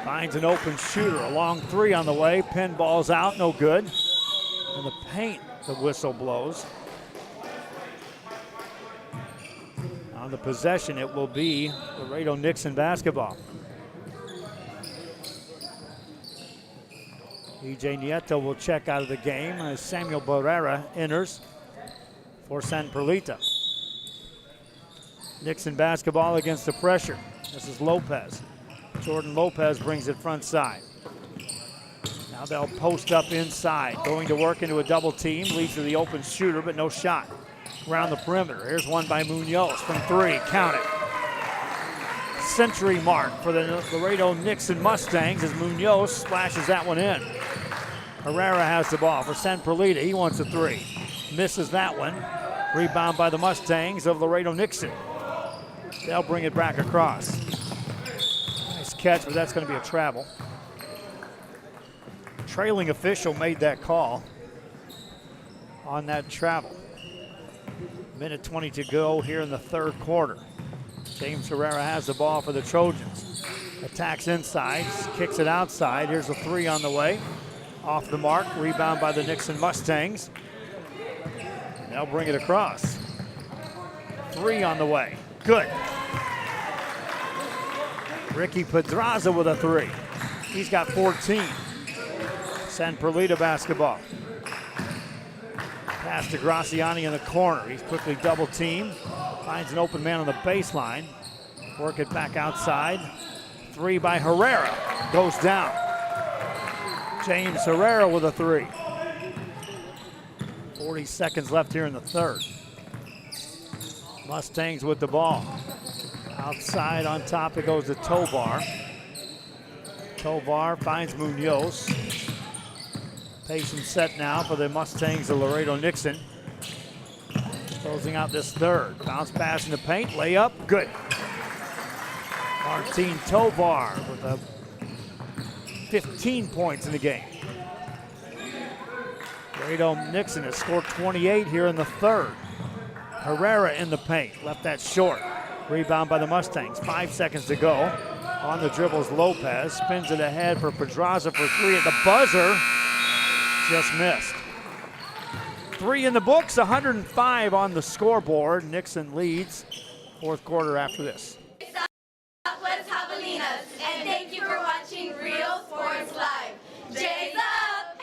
Finds an open shooter. A long 3 on the way. Pin ball's out, no good. In the paint, the whistle blows. On the possession, it will be Laredo Nixon basketball. E.J. Nieto will check out of the game as Samuel Barrera enters for San Perlita. Nixon basketball against the pressure. This is Lopez. Jordan Lopez brings it front side. Now they'll post up inside. Going to work into a double team. Leads to the open shooter, but no shot. Around the perimeter. Here's one by Munoz from 3. Count it. Century mark for the Laredo Nixon Mustangs as Munoz splashes that one in. Herrera has the ball for San Perlita. He wants a 3. Misses that one. Rebound by the Mustangs of Laredo Nixon. They'll bring it back across. Nice catch, but that's going to be a travel. Trailing official made that call on that travel. Minute 20 to go here in the third quarter. James Herrera has the ball for the Trojans. Attacks inside, kicks it outside. Here's a 3 on the way. Off the mark, rebound by the Nixon Mustangs. They'll bring it across. 3 on the way, good. Ricky Pedraza with a 3. He's got 14. San Perlita basketball. Pass to Graciani in the corner. He's quickly double teamed. Finds an open man on the baseline. Work it back outside. 3 by Herrera. Goes down. James Herrera with a 3. 40 seconds left here in the third. Mustangs with the ball. Outside on top it goes to Tovar. Tovar finds Munoz. Patient set now for the Mustangs of Laredo Nixon. Closing out this third. Bounce pass in the paint, layup, good. Martin Tovar with 15 points in the game. Laredo Nixon has scored 28 here in the third. Herrera in the paint, left that short. Rebound by the Mustangs, 5 seconds to go. On the dribbles, Lopez spins it ahead for Pedraza for 3 at the buzzer. Just missed. 3 in the books, 105 on the scoreboard. Nixon leads fourth quarter after this. Southwest Javelinas, and thank you for watching Real Sports Live. Jay's up!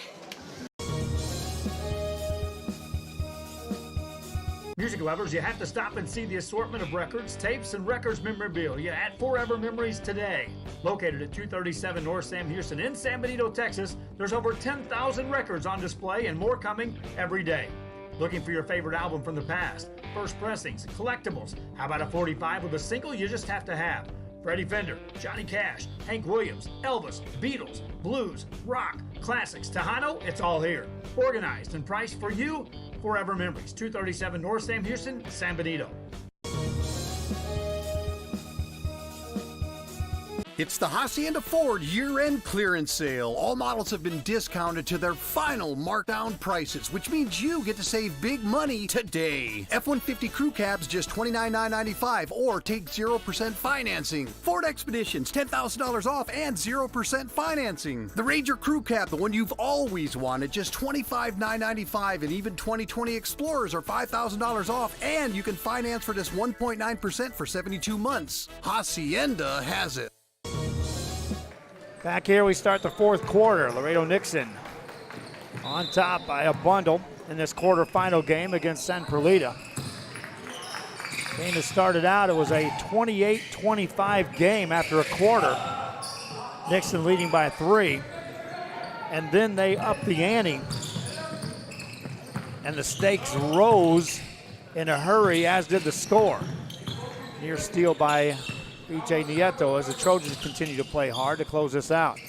Music lovers, you have to stop and see the assortment of records, tapes, and records memorabilia at Forever Memories today. Located at 237 North Sam Houston in San Benito, Texas, there's over 10,000 records on display and more coming every day. Looking for your favorite album from the past, first pressings, collectibles. How about a 45 with a single you just have to have? Freddie Fender, Johnny Cash, Hank Williams, Elvis, Beatles, blues, rock, classics, Tejano, it's all here. Organized and priced for you, forever memories. 237 North Sam Houston, San Benito. It's the Hacienda Ford year-end clearance sale. All models have been discounted to their final markdown prices, which means you get to save big money today. F-150 crew cabs just $29,995 or take 0% financing. Ford Expeditions, $10,000 off and 0% financing. The Ranger crew cab, the one you've always wanted, just $25,995, and even 2020 Explorers are $5,000 off, and you can finance for just 1.9% for 72 months. Hacienda has it. Back here we start the fourth quarter. Laredo Nixon on top by a bundle in this quarterfinal game against San Perlita. Game that started out, it was a 28-25 game after a quarter. Nixon leading by 3. And then they upped the ante. And the stakes rose in a hurry, as did the score. Near steal by B.J. Nieto as the Trojans continue to play hard to close this out.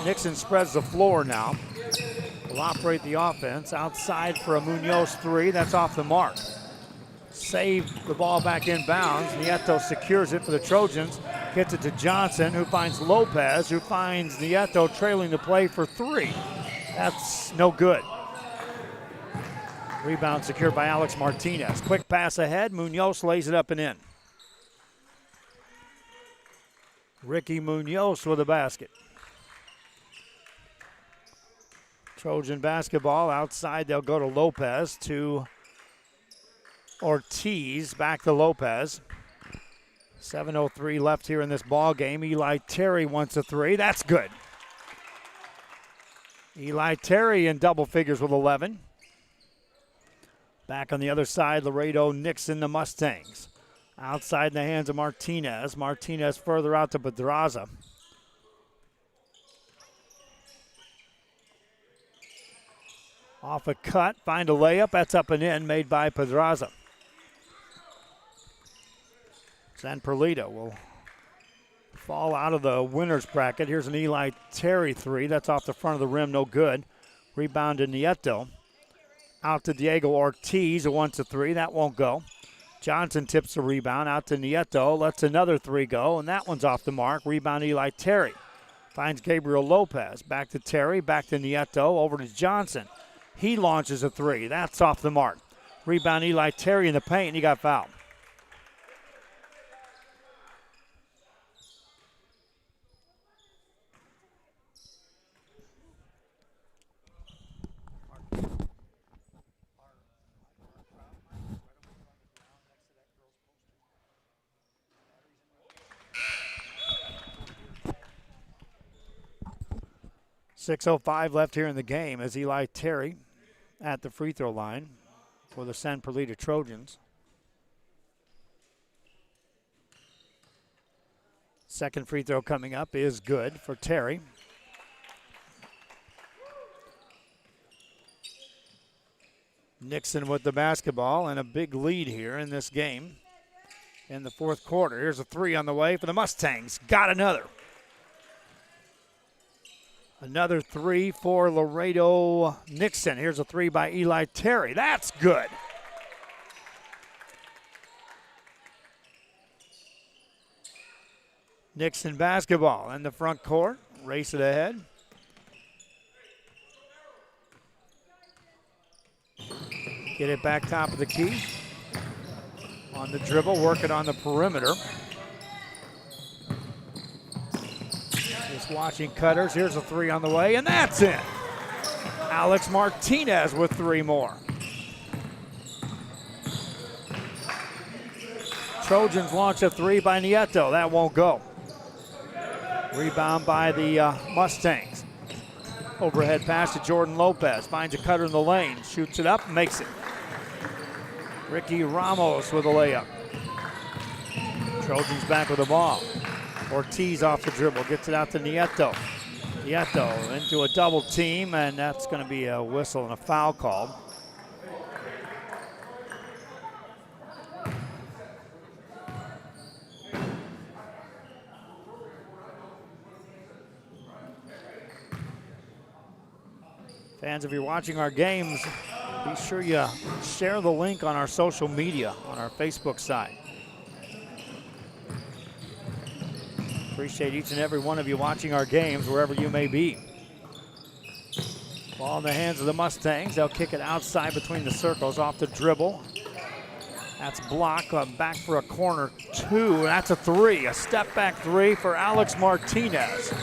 Nixon spreads the floor now. Will operate the offense outside for a Munoz 3. That's off the mark. Save the ball back in bounds. Nieto secures it for the Trojans. Gets it to Johnson, who finds Lopez, who finds Nieto trailing the play for 3. That's no good. Rebound secured by Alex Martinez. Quick pass ahead. Munoz lays it up and in. Ricky Munoz with a basket. Trojan basketball outside. They'll go to Lopez, to Ortiz, back to Lopez. 7:03 left here in this ball game. Eli Terry wants a 3. That's good. Eli Terry in double figures with 11. Back on the other side, Laredo Nixon, the Mustangs. Outside in the hands of Martinez. Martinez further out to Pedraza. Off a cut, find a layup. That's up and in, made by Pedraza. San Perlita will fall out of the winner's bracket. Here's an Eli Terry 3. That's off the front of the rim, no good. Rebound to Nieto. Out to Diego Ortiz, who wants a 3. That won't go. Johnson tips the rebound out to Nieto, lets another 3 go, and that one's off the mark. Rebound Eli Terry. Finds Gabriel Lopez. Back to Terry, back to Nieto, over to Johnson. He launches a 3. That's off the mark. Rebound Eli Terry in the paint, and he got fouled. .6:05 left here in the game as Eli Terry at the free throw line for the San Perlita Trojans. Second free throw coming up is good for Terry. Nixon with the basketball and a big lead here in this game in the fourth quarter. Here's a 3 on the way for the Mustangs. Got another. Another 3 for Laredo Nixon. Here's a 3 by Eli Terry. That's good. Nixon basketball in the front court. Race it ahead. Get it back top of the key. On the dribble, work it on the perimeter. Just watching cutters. Here's a 3 on the way, and that's in. Alex Martinez with 3 more. Trojans launch a 3 by Nieto. That won't go. Rebound by the Mustangs. Overhead pass to Jordan Lopez. Finds a cutter in the lane. Shoots it up, makes it. Ricky Ramos with a layup. Trojans back with the ball. Ortiz off the dribble. Gets it out to Nieto. Nieto into a double team, and that's going to be a whistle and a foul called. Fans, if you're watching our games, be sure you share the link on our social media, on our Facebook side. Appreciate each and every one of you watching our games wherever you may be. Ball in the hands of the Mustangs. They'll kick it outside between the circles off the dribble. That's blocked. Back for a corner two. That's a three. A step back three for Alex Martinez.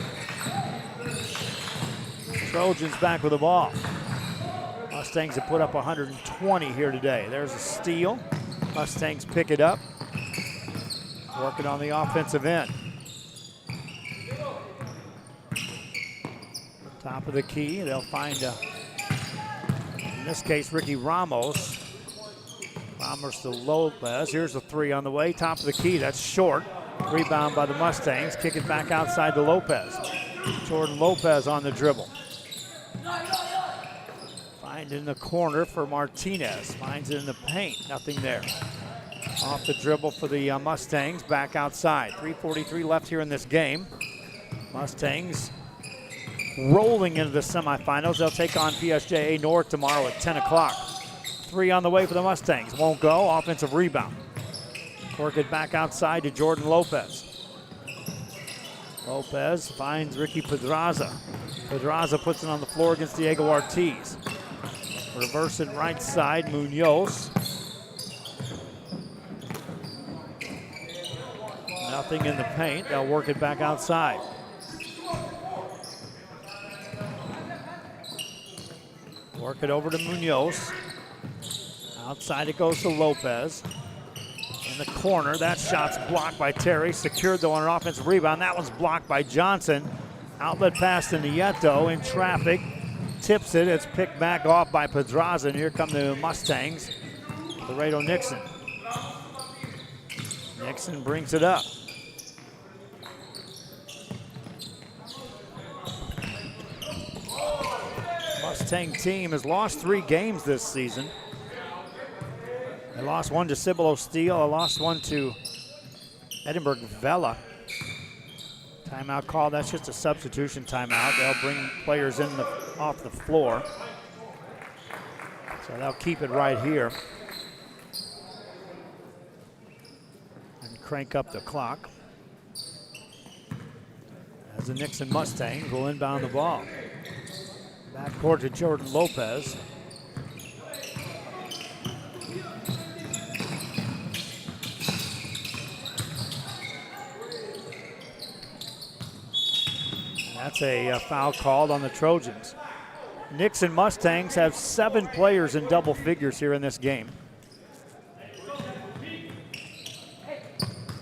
Trojans back with the ball. Mustangs have put up 120 here today. There's a steal. Mustangs pick it up. Working on the offensive end. Top of the key. They'll find, in this case, Ricky Ramos. Ramos to Lopez. Here's a three on the way. Top of the key. That's short. Rebound by the Mustangs. Kick it back outside to Lopez. Jordan Lopez on the dribble. Find in the corner for Martinez. Finds it in the paint. Nothing there. Off the dribble for the Mustangs. Back outside. 3:43 left here in this game. Mustangs rolling into the semifinals. They'll take on PSJA North tomorrow at 10 o'clock. Three on the way for the Mustangs. Won't go. Offensive rebound. Work it back outside to Jordan Lopez. Lopez finds Ricky Pedraza. Pedraza puts it on the floor against Diego Ortiz. Reverse it right side, Munoz. Nothing in the paint. They'll work it back outside. Work it over to Munoz. Outside it goes to Lopez. In the corner, that shot's blocked by Terry. Secured though on an offensive rebound. That one's blocked by Johnson. Outlet pass to Nieto in traffic. Tips it. It's picked back off by Pedraza. And here come the Mustangs. Laredo Nixon. Nixon brings it up. Mustang team has lost 3 games this season. They lost one to Cibolo Steel. They lost one to Edinburgh Vela. Timeout call. That's just a substitution timeout. They'll bring players in off the floor. So they'll keep it right here. And crank up the clock. As the Nixon Mustangs will inbound the ball. Backcourt to Jordan Lopez. That's a foul called on the Trojans. Nixon Mustangs have 7 players in double figures here in this game.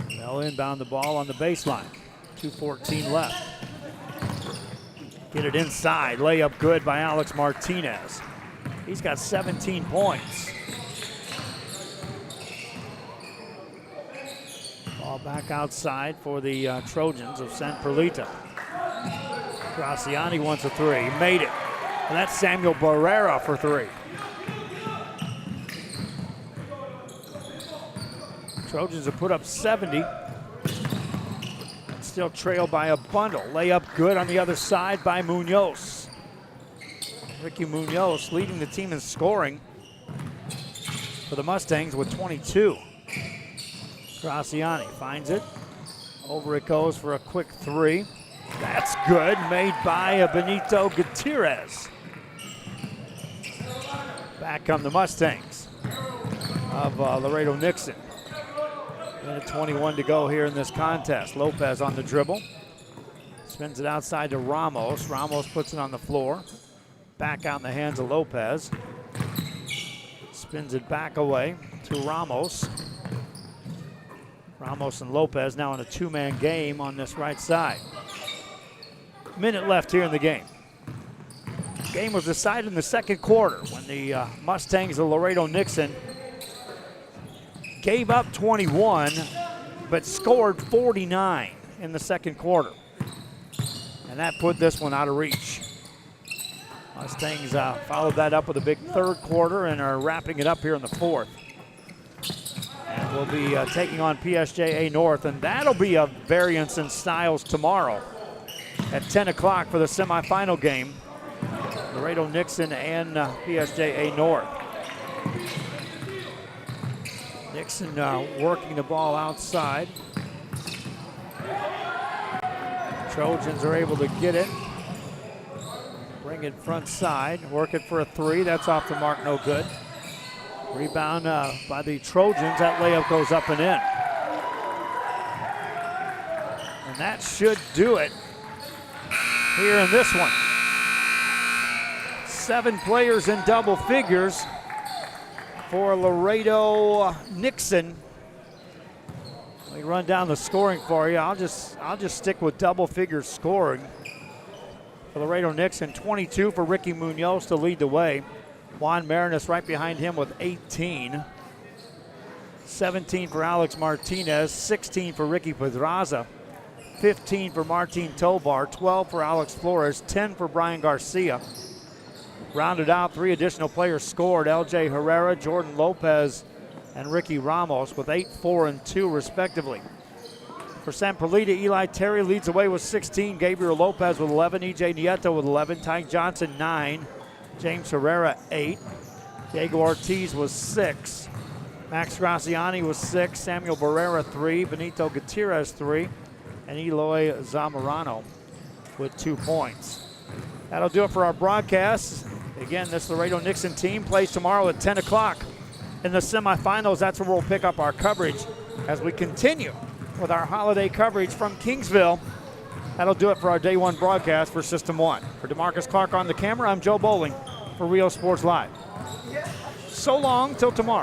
They'll inbound the ball on the baseline. 2:14 left. Get it inside. Layup good by Alex Martinez. He's got 17 points. Ball back outside for the Trojans of San Perlita. Graciani wants a 3. He made it. And that's Samuel Barrera for 3. Trojans have put up 70. Still trailed by a bundle. Layup good on the other side by Munoz. Ricky Munoz leading the team in scoring for the Mustangs with 22. Graciani finds it. Over it goes for a quick 3. That's good, made by Benito Gutierrez. Back come the Mustangs of Laredo Nixon. Minute 21 to go here in this contest. Lopez on the dribble. Spins it outside to Ramos. Ramos puts it on the floor. Back out in the hands of Lopez. Spins it back away to Ramos. Ramos and Lopez now in a 2-man game on this right side. Minute left here in the game. Game was decided in the second quarter when the Mustangs of Laredo Nixon gave up 21, but scored 49 in the second quarter. And that put this one out of reach. Mustangs followed that up with a big third quarter and are wrapping it up here in the fourth. And we'll be taking on PSJA North, and that'll be a variance in styles tomorrow at 10 o'clock for the semifinal game Laredo Nixon and PSJA North. Nixon working the ball outside. Trojans are able to get it. Bring it front side, work it for a three. That's off the mark, no good. Rebound by the Trojans. That layup goes up and in. And that should do it here in this one. 7 players in double figures for Laredo Nixon. Let me run down the scoring for you. I'll just stick with double figure scoring. For Laredo Nixon, 22 for Ricky Munoz to lead the way. Juan Marinas right behind him with 18. 17 for Alex Martinez, 16 for Ricky Pedraza, 15 for Martin Tovar, 12 for Alex Flores, 10 for Brian Garcia. Rounded out, 3 additional players scored. LJ Herrera, Jordan Lopez, and Ricky Ramos with 8, 4, and 2 respectively. For San Perlita, Eli Terry leads the way with 16. Gabriel Lopez with 11. EJ Nieto with 11. Ty Johnson, 9. James Herrera, 8. Diego Ortiz was 6. Max Graciani was 6. Samuel Barrera, 3. Benito Gutierrez, 3. And Eloy Zamorano with 2 points. That'll do it for our broadcast. Again, this Laredo Nixon team plays tomorrow at 10 o'clock in the semifinals. That's where we'll pick up our coverage as we continue with our holiday coverage from Kingsville. That'll do it for our Day 1 broadcast for System 1. For DeMarcus Clark on the camera, I'm Joe Bowling for Rio Sports Live. So long till tomorrow.